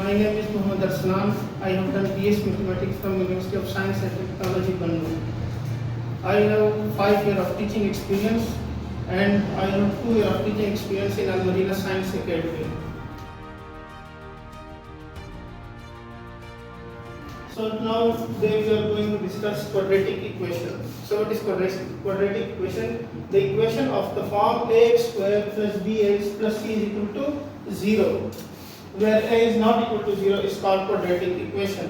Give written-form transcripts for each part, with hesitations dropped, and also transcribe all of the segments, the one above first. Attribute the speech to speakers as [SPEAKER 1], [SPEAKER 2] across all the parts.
[SPEAKER 1] My name is Muhammad Arslan. I have done BS Mathematics from University of Science and Technology, Bangalore. I have 5 years of teaching experience and I have 2 years of teaching experience in Al Madina Science Academy. So now today we are going to discuss quadratic equation. So what is quadratic equation? The equation of the form ax square plus bx plus c is equal to 0. Where a is not equal to 0 is called quadratic equation.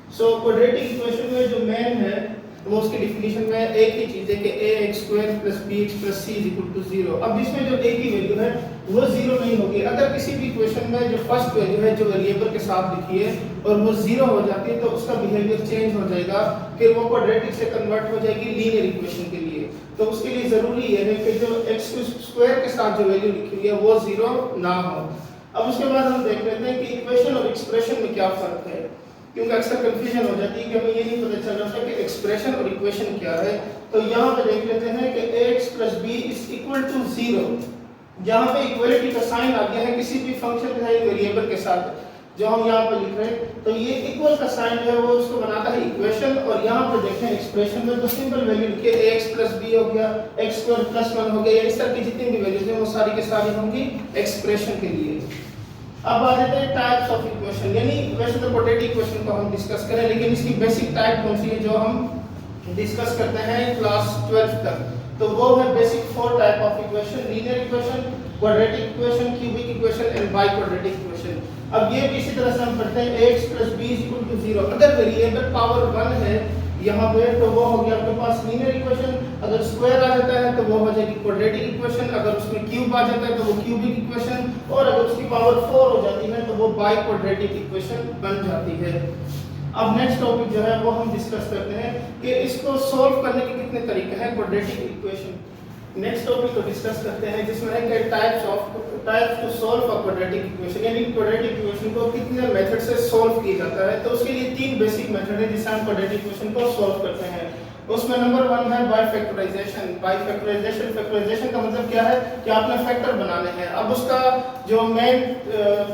[SPEAKER 1] So quadratic equation में जो main है वो उसकी definition में एक ही चीज है कि ax square plus bx plus c is equal to 0. अब इसमें जो a की वैल्यू है वो 0 नहीं होगी। अगर किसी भी इक्वेशन में जो फर्स्ट वैल्यू है जो वेरिएबल के साथ लिखी है और वो 0 हो जाती है तो उसका बिहेवियर चेंज हो जाएगा, फिर वो क्वाड्रेटिक से कन्वर्ट हो जाएगी लीनियर इक्वेशन के लिए। तो उसके लिए जरूरी है कि जो x स्क्वायर के साथ जो वैल्यू लिखी हुई है वो 0 ना हो। अब उसके बाद हम देख लेते हैं कि इक्वेशन और एक्सप्रेशन में क्या फर्क है, क्योंकि अक्सर कंफ्यूजन हो जाती है कि हमें ये नहीं पता चल रहा कि एक्सप्रेशन और इक्वेशन क्या है। तो यहाँ पे देख लेते हैं कि ax plus b is equal to 0। यहाँ पे इक्वलिटी का साइन आ गया है किसी भी फंक्शन के साथ वेरिएबल के साथ जो हम यहाँ पे लिख रहे हैं, तो ये इक्वल का साइन है वो उसको बनाता है इक्वेशन। और यहाँ पे देखें एक्सप्रेशन में तो सिंपल वैल्यू लिखिए ax plus b हो गया, x square plus 1 हो गया, इस तरह की जितनी भी वैल्यूज हैं वो सारी के सारी होंगी एक्सप्रेशन के लिए। अब आ जाते हैं टाइप्स ऑफ इक्वेशन, यानी वैसे तो क्वाड्रेटिक इक्वेशन को हम डिस्कस करें लेकिन इसकी बेसिक टाइप कौन सी है जो हम डिस्कस करते हैं क्लास 12 तक, तो वो है basic 4 type of equation: linear equation, quadratic equation, cubic equation and by quadratic equation. अब ये भी इसी तरह से हम पढ़ते हैं ax plus b is equal to 0। अगर वेरिएबल पावर 1 है यहाँ पे तो वो हो गया आपके पास लीनियर इक्वेशन, अगर स्क्वायर आ जाता है तो वो हो जाएगी क्वाड्रेटिक इक्वेशन, अगर उसमें क्यूब आ जाता है तो वो क्यूबिक इक्वेशन, और अगर उसकी पावर 4 हो जाती है तो वो बाई क्वाड्रेटिक इक्वेशन बन जाती है। अब नेक्स्ट टॉपिक जो है वो हम डिस्कस करते हैं कि इसको सॉल्व करने के कितने तरीके हैं क्वाड्रेटिक इक्वेशन। नेक्स्ट टॉपिक को डिस्कस करते हैं जिसमें है कि types to solve a quadratic equation, यानी क्वाड्रेटिक इक्वेशन को कितने मेथड से सॉल्व किया जाता है। तो उसके लिए 3 बेसिक मेथड है जिससे हम क्वाड्रेटिक इक्वेशन को सॉल्व करते हैं। उसमें नंबर 1 है बाय फैक्टराइजेशन। बाय फैक्टराइजेशन का मतलब क्या है कि आपने फैक्टर बनाने हैं। अब उसका जो मेन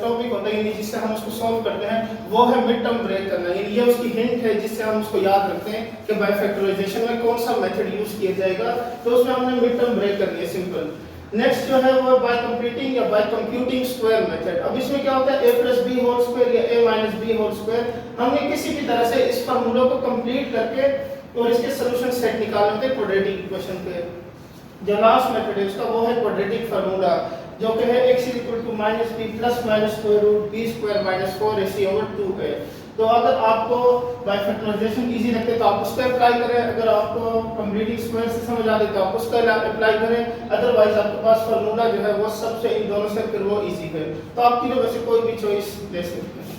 [SPEAKER 1] टॉपिक होता है यानी जिससे हम उसको सॉल्व करते हैं वो है मिड टर्म ब्रेक करना, यानी ये उसकी हिंट है जिससे हम उसको याद रखते हैं कि बाय फैक्टराइजेशन में कौन सा मेथड यूज किया जाएगा। तो उसमें हमने मिड टर्म ब्रेक करनी है सिंपल। नेक्स्ट जो है वो बाय कंप्यूटिंग या बाय कंप्यूटिंग स्क्वायर मेथड। अब इसमें क्या होता है a plus b whole square या a minus b whole square, हमने किसी भी तरह से इस फार्मूला को कंप्लीट करके और इसके सॉल्यूशन सेट निकालने होते हैं क्वाड्रेटिक इक्वेशन के। जो लास्ट मेथड है उसका वो है क्वाड्रेटिक फार्मूला जो कि है x -b plus minus square root b square minus 4ac/2 है। तो अगर आपको बाय फैक्टराइजेशन इजी लगते तो आप उसको अप्लाई करें, अगर आपको कंप्लीटिंग स्क्वायर से समझ आ गई तो आप उसका अप्लाई करें, अदरवाइज आपके पास फार्मूला जो है वो सबसे इन दोनों से फिर वो इजी है। तो आपकी वजह से कोई भी चॉइस ले सकते हैं।